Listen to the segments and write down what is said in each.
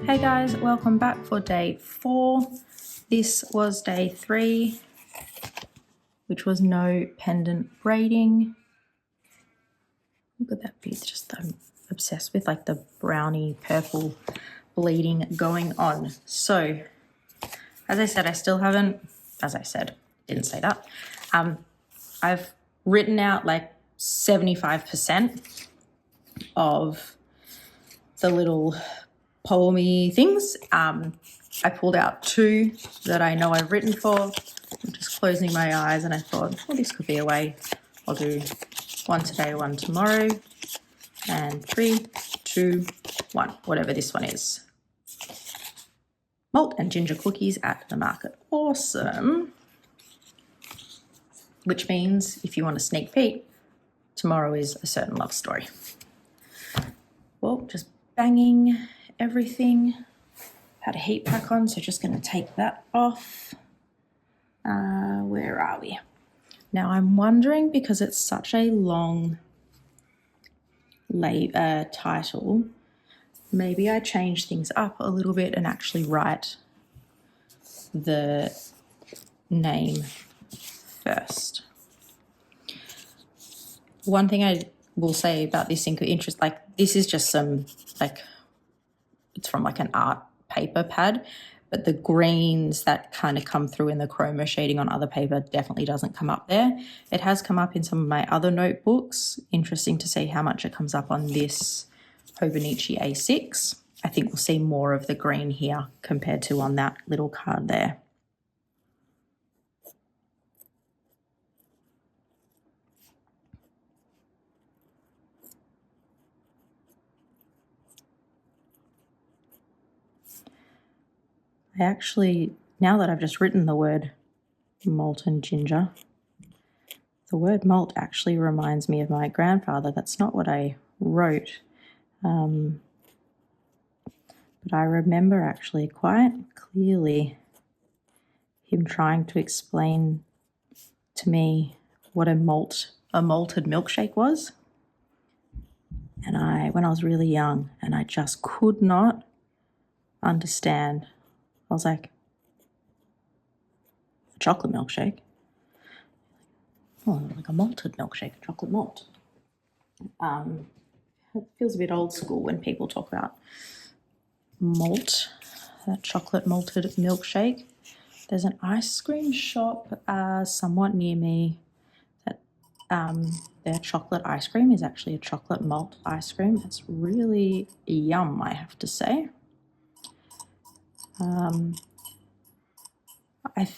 Hey guys, welcome back for day 4. This was day 3, which was no pendant braiding. Look at that piece, I'm obsessed with like the browny purple bleeding going on. So, as I said, didn't say that. I've written out like 75% of the little poemy things. I pulled out 2 that I know I've written for. I'm just closing my eyes and I thought, well, this could be a way. I'll do 1 today, 1 tomorrow, and 3, 2, 1, whatever this one is. Malt and ginger cookies at the market. Awesome. Which means if you want a sneak peek, tomorrow is a certain love story. Well, just banging everything. Had a heat pack on, so just going to take that off. Where are we? Now I'm wondering, because it's such a long title, maybe I change things up a little bit and actually write the name first. One thing I will say about this ink of interest, like this is just some, like, it's from like an art paper pad, but the greens that kind of come through in the chroma shading on other paper definitely doesn't come up there. It has come up in some of my other notebooks. Interesting to see how much it comes up on this Hobonichi A6. I think we'll see more of the green here compared to on that little card there. I actually, now that I've just written the word malt and ginger, the word malt actually reminds me of my grandfather. That's not what I wrote. But I remember actually quite clearly him trying to explain to me what a malted milkshake was. And when I was really young, and I just could not understand. I was like, a chocolate milkshake? Oh, like a malted milkshake, a chocolate malt. It feels a bit old school when people talk about malt, that chocolate malted milkshake. There's an ice cream shop somewhat near me that their chocolate ice cream is actually a chocolate malt ice cream. It's really yum, I have to say.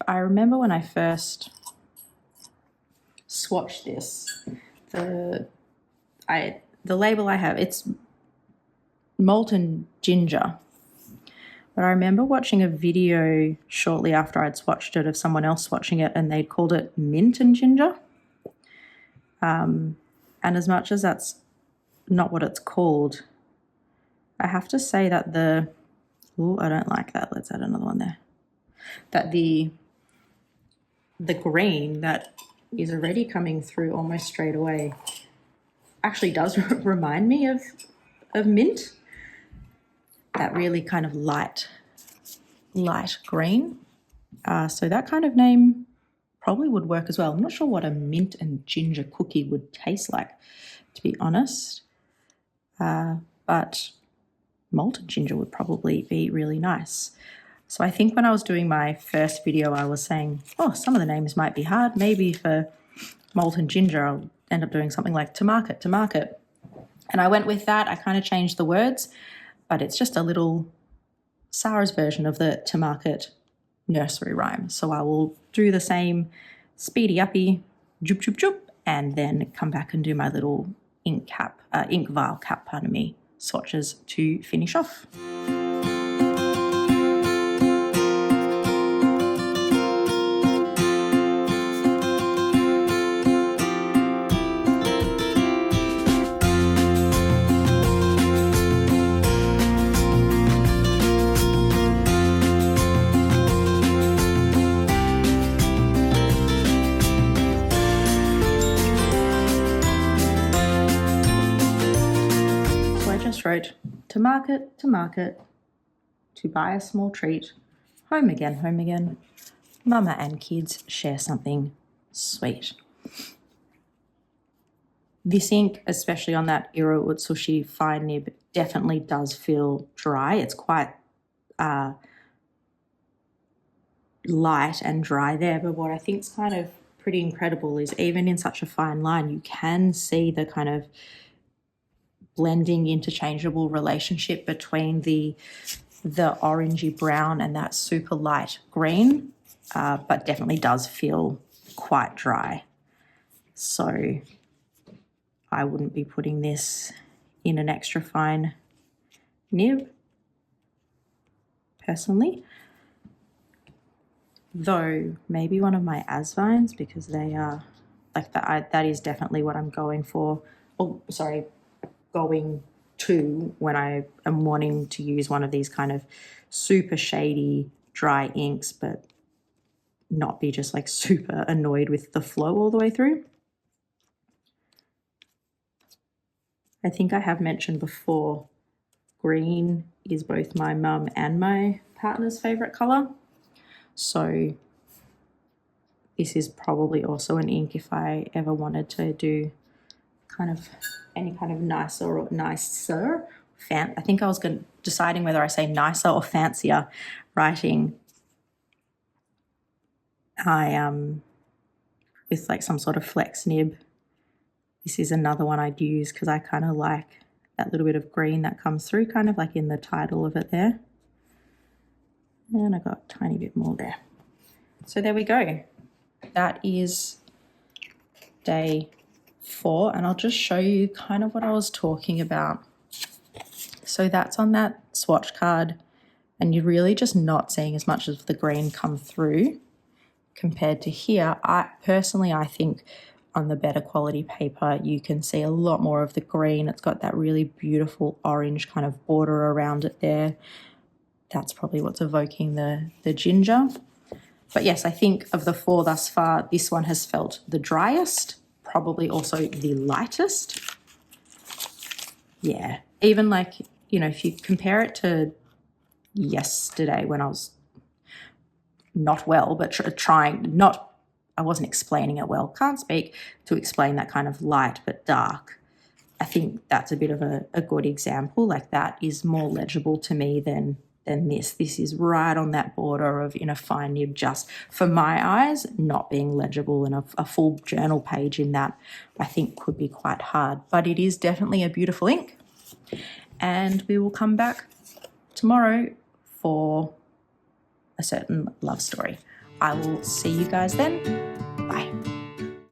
I remember when I first swatched this, the label I have, it's malt and ginger. But I remember watching a video shortly after I'd swatched it of someone else swatching it, and they'd called it mint and ginger. And as much as that's not what it's called, I have to say that I don't like that. Let's add another one there. That the green that is already coming through almost straight away actually does remind me of mint. That really kind of light green. So that kind of name probably would work as well. I'm not sure what a mint and ginger cookie would taste like, to be honest. But malted ginger would probably be really nice. So I think when I was doing my first video, I was saying, oh, some of the names might be hard. Maybe for malt and ginger, I'll end up doing something like to market. And I went with that. I kind of changed the words, but it's just a little Sarah's version of the to market nursery rhyme. So I will do the same speedy uppy, joop, joop, joop, and then come back and do my little ink vial cap, swatches to finish off. Wrote to market, to buy a small treat. Home again, home again. Mama and kids share something sweet. This ink, especially on that Iro Utsushi fine nib, definitely does feel dry. It's quite light and dry there, but what I think is kind of pretty incredible is even in such a fine line, you can see the kind of blending, interchangeable relationship between the orangey brown and that super light green, but definitely does feel quite dry. So I wouldn't be putting this in an extra fine nib, personally. Though maybe one of my Asvines, because they are like that is definitely what I'm going for. Oh, sorry, going to when I am wanting to use one of these kind of super shady dry inks, but not be just like super annoyed with the flow all the way through. I think I have mentioned before, green is both my mum and my partner's favorite color. So this is probably also an ink if I ever wanted to do kind of any kind of nicer, I think I was deciding whether I say nicer or fancier writing. With like some sort of flex nib. This is another one I'd use because I kind of like that little bit of green that comes through, kind of like in the title of it there. And I got a tiny bit more there. So there we go. That is day 4, and I'll just show you kind of what I was talking about. So that's on that swatch card, and you're really just not seeing as much of the green come through compared to here. I think on the better quality paper, you can see a lot more of the green. It's got that really beautiful orange kind of border around it there. That's probably what's evoking the ginger. But yes, I think of the 4 thus far, this one has felt the driest, probably also the lightest. Yeah, even like, you know, if you compare it to yesterday when I was not well, but I wasn't explaining it well, can't speak to explain that kind of light but dark. I think that's a bit of a good example. Like that is more legible to me than this. This is right on that border of, in a fine nib, just for my eyes, not being legible, and a full journal page in that I think could be quite hard. But it is definitely a beautiful ink. And we will come back tomorrow for a certain love story. I will see you guys then.